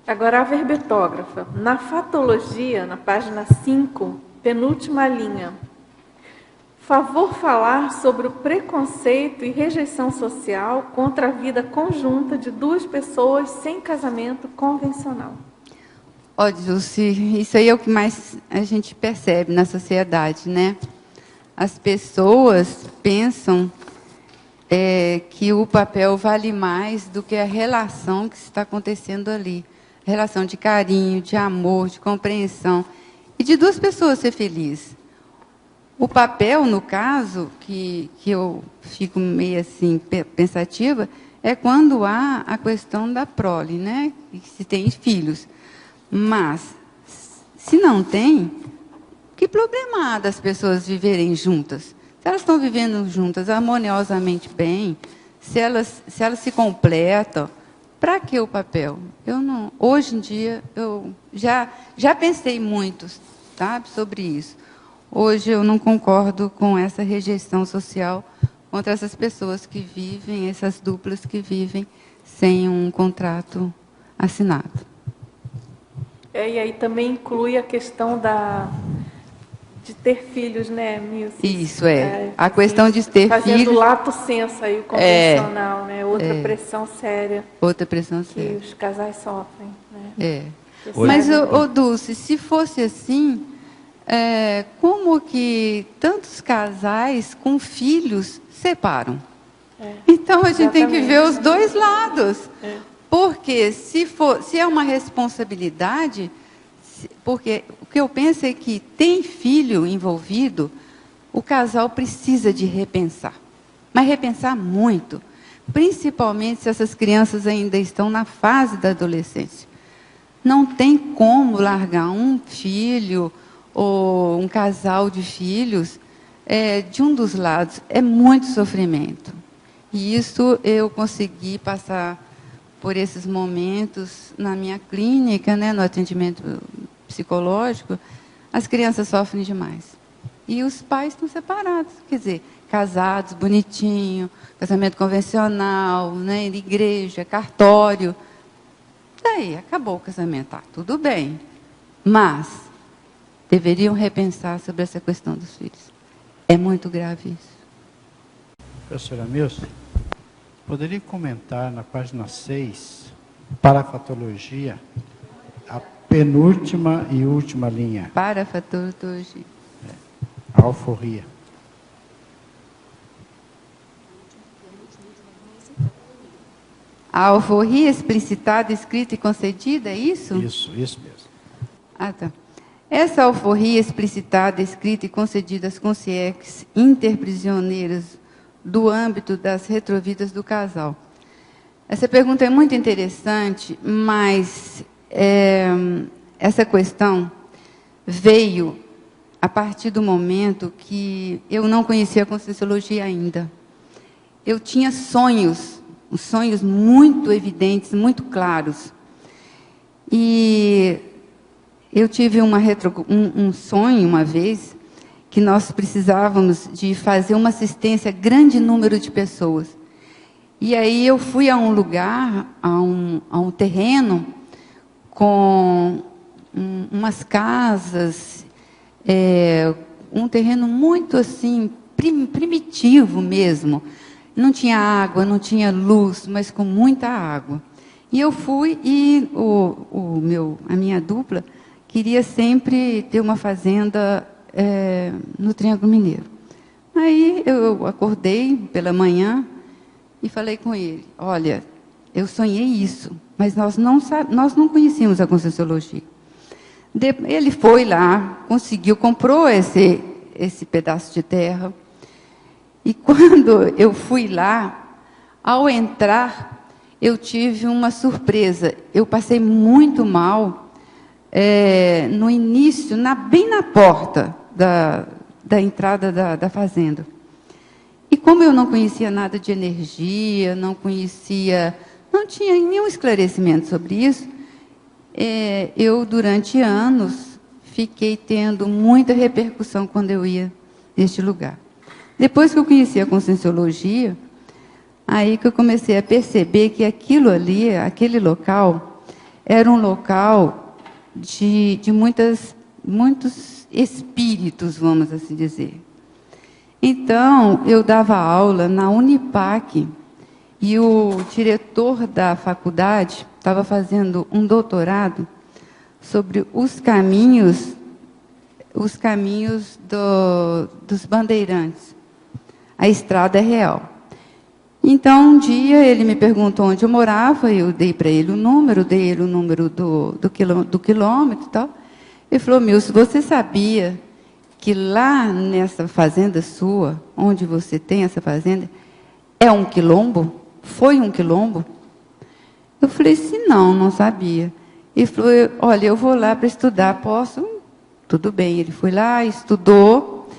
Agora a verbetógrafa. Na fatologia, na página 5, penúltima linha. Favor falar sobre o preconceito e rejeição social contra a vida conjunta de duas pessoas sem casamento convencional. Ó, Dulce, isso aí é o que mais a gente percebe na sociedade, né? As pessoas pensam que o papel vale mais do que a relação que está acontecendo ali. Relação de carinho, de amor, de compreensão. E de duas pessoas ser felizes. O papel, no caso, que eu fico meio assim pensativa, é quando há a questão da prole, né? Se tem filhos. Mas, se não tem, que problema há das pessoas viverem juntas? Se elas estão vivendo juntas harmoniosamente bem, se elas se completam, para que o papel? Eu não, hoje em dia, eu já pensei muito, sabe, sobre isso. Hoje eu não concordo com essa rejeição social contra essas pessoas que vivem, essas duplas que vivem sem um contrato assinado. E aí também inclui a questão de ter filhos, né, Milce? Isso, a questão de ter fazendo filhos... Fazendo lato senso aí, o convencional, né? Outra pressão séria. Outra pressão séria. Que os casais sofrem, né? Mas, Dulce, se fosse assim, como que tantos casais com filhos separam? Então, a gente tem que ver os dois lados. Porque se é uma responsabilidade, porque o que eu penso é que tem filho envolvido, o casal precisa de repensar. Mas repensar muito, principalmente se essas crianças ainda estão na fase da adolescência. Não tem como largar um filho ou um casal de filhos de um dos lados. É muito sofrimento. E isso eu consegui passar por esses momentos na minha clínica, né, no atendimento psicológico. As crianças sofrem demais. E os pais estão separados, quer dizer, casados, bonitinho, casamento convencional, né, igreja, cartório. Daí, acabou o casamento. Tudo bem. Mas deveriam repensar sobre essa questão dos filhos. É muito grave isso. Professora Milce, poderia comentar na página 6, parafatologia, a penúltima e última linha? Parafatologia. Alforria. A alforria explicitada, escrita e concedida, é isso? Isso mesmo. Tá. Essa alforria explicitada, escrita e concedida às consciências interprisioneiras do âmbito das retrovidas do casal. Essa pergunta é muito interessante, mas essa questão veio a partir do momento que eu não conhecia a Conscienciologia ainda. Eu tinha sonhos muito evidentes, muito claros. E eu tive um sonho uma vez, que nós precisávamos de fazer uma assistência a grande número de pessoas. E aí eu fui a um lugar, a um terreno, com umas casas, um terreno muito assim, primitivo mesmo. Não tinha água, não tinha luz, mas com muita água. E eu fui e a minha dupla queria sempre ter uma fazenda no Triângulo Mineiro. Aí eu acordei pela manhã e falei com ele: olha, eu sonhei isso, mas nós não conhecíamos a Conscienciologia. Ele foi lá, comprou esse pedaço de terra. E quando eu fui lá, ao entrar, eu tive uma surpresa. Eu passei muito mal no início, bem na porta da entrada da fazenda. E como eu não conhecia nada de energia, não tinha nenhum esclarecimento sobre isso, eu, durante anos, fiquei tendo muita repercussão quando eu ia neste lugar. Depois que eu conheci a Conscienciologia, aí que eu comecei a perceber que aquilo ali, aquele local, era um local de muitos espíritos, vamos assim dizer. Então, eu dava aula na Unipac, e o diretor da faculdade estava fazendo um doutorado sobre os caminhos dos bandeirantes. A estrada é real. Então, um dia, ele me perguntou onde eu morava, eu dei para ele o número, do quilômetro e tal. Ele falou, Milce, você sabia que lá nessa fazenda sua, onde você tem essa fazenda, é um quilombo? Foi um quilombo? Eu falei assim, não sabia. Ele falou, olha, eu vou lá para estudar, posso? Tudo bem, ele foi lá, estudou,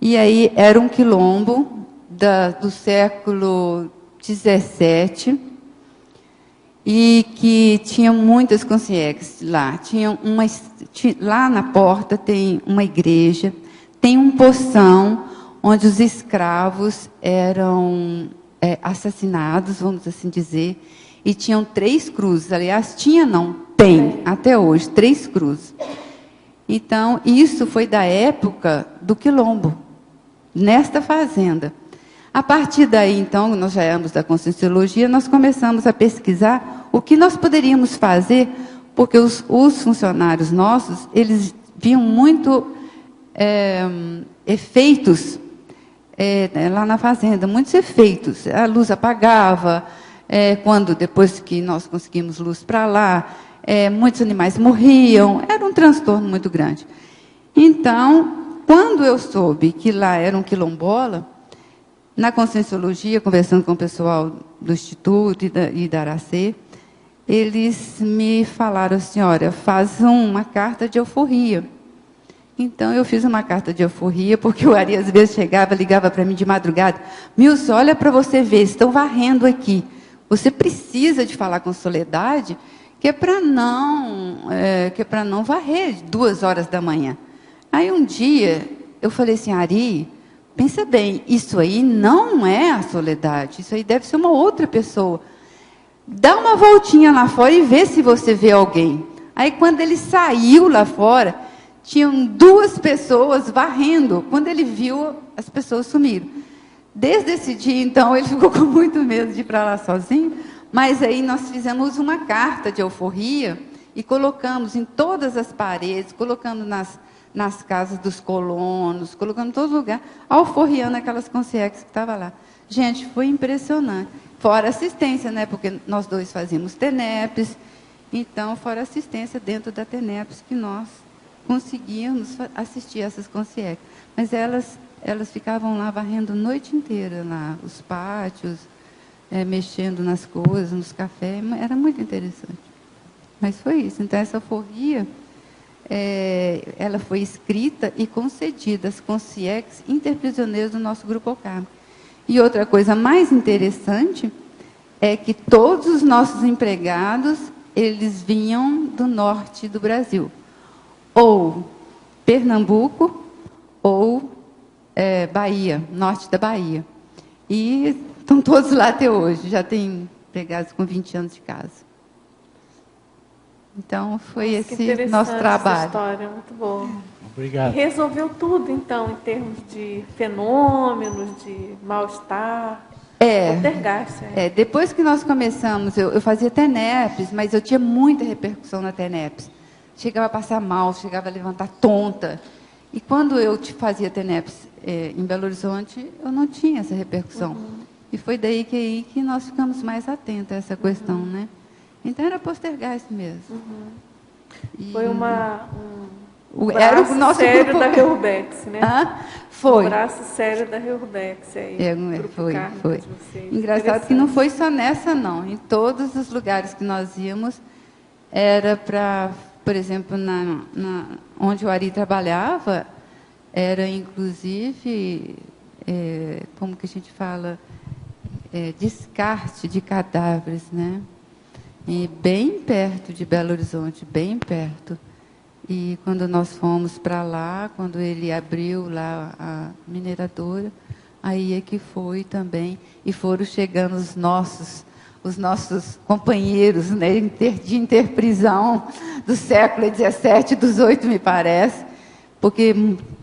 e aí era um quilombo do século XVII, e que tinha muitas consciências lá. Lá na porta tem uma igreja, tem um poção onde os escravos eram assassinados, vamos assim dizer, e tinham 3 cruzes. Aliás, tem, até hoje, 3 cruzes. Então, isso foi da época do quilombo, nesta fazenda. A partir daí, então, nós já éramos da Conscienciologia, nós começamos a pesquisar o que nós poderíamos fazer, porque os funcionários nossos, eles viam muito efeitos lá na fazenda, muitos efeitos. A luz apagava, depois que nós conseguimos luz para lá, muitos animais morriam, era um transtorno muito grande. Então, quando eu soube que lá era um quilombola, na Conscienciologia, conversando com o pessoal do Instituto e da Aracê, eles me falaram assim, olha, faz uma carta de euforia. Então, eu fiz uma carta de euforia, porque o Ari, às vezes, ligava para mim de madrugada, Milce, olha para você ver, estão varrendo aqui. Você precisa de falar com Soledade, que é para não varrer 2 horas da manhã. Aí, um dia, eu falei assim, Ari, pensa bem, isso aí não é a Soledade, isso aí deve ser uma outra pessoa. Dá uma voltinha lá fora e vê se você vê alguém. Aí, quando ele saiu lá fora, tinham 2 pessoas varrendo. Quando ele viu, as pessoas sumiram. Desde esse dia, então, ele ficou com muito medo de ir para lá sozinho, mas aí nós fizemos uma carta de euforia e colocamos em todas as paredes, colocando nas casas dos colonos, colocando em todo lugar, alforriando aquelas consciências que estavam lá. Gente, foi impressionante. Fora assistência, né? Porque nós 2 fazíamos TENEPS, então, fora assistência dentro da TENEPS, que nós conseguíamos assistir essas consciências. Mas elas ficavam lá varrendo a noite inteira, lá, os pátios, mexendo nas coisas, nos cafés, era muito interessante. Mas foi isso. Então, essa alforria, ela foi escrita e concedida às consciências interprisioneiras do nosso grupo Alcarme. E outra coisa mais interessante é que todos os nossos empregados, eles vinham do norte do Brasil, ou Pernambuco, ou Bahia, norte da Bahia. E estão todos lá até hoje, já tem empregados com 20 anos de casa. Então, foi esse nosso trabalho. Essa história, muito boa. Obrigado. E resolveu tudo, então, em termos de fenômenos, de mal-estar. Poltergeist. Depois que nós começamos, eu fazia TENEPS, mas eu tinha muita repercussão na TENEPS. Chegava a passar mal, chegava a levantar tonta. E quando eu fazia TENEPS em Belo Horizonte, eu não tinha essa repercussão. E foi daí que nós ficamos mais atentos a essa questão, né? Então, era Poltergeist mesmo. Foi era braço o nosso sério grupo da Reurbex, né? Foi. O braço sério da Reurbex aí. Foi. Engraçado que não foi só nessa, não. Em todos os lugares que nós íamos, era para, por exemplo, onde o Ari trabalhava, era inclusive, como que a gente fala, descarte de cadáveres, né? E bem perto de Belo Horizonte, bem perto. E quando nós fomos para lá, quando ele abriu lá a mineradora, aí é que foi também, e foram chegando os nossos companheiros, né, de interprisão do século XVII, dos 8, me parece, porque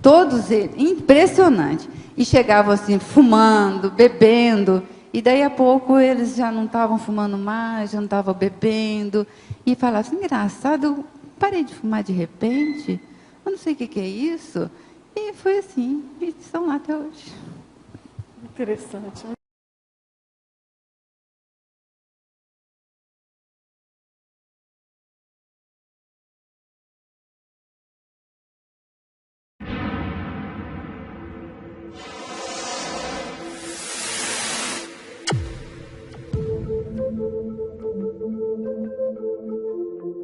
todos eles, impressionante, e chegavam assim, fumando, bebendo, e daí a pouco eles já não estavam fumando mais, já não estavam bebendo, e falavam assim, engraçado, eu parei de fumar de repente, eu não sei o que é isso, e foi assim, e estão lá até hoje. Interessante.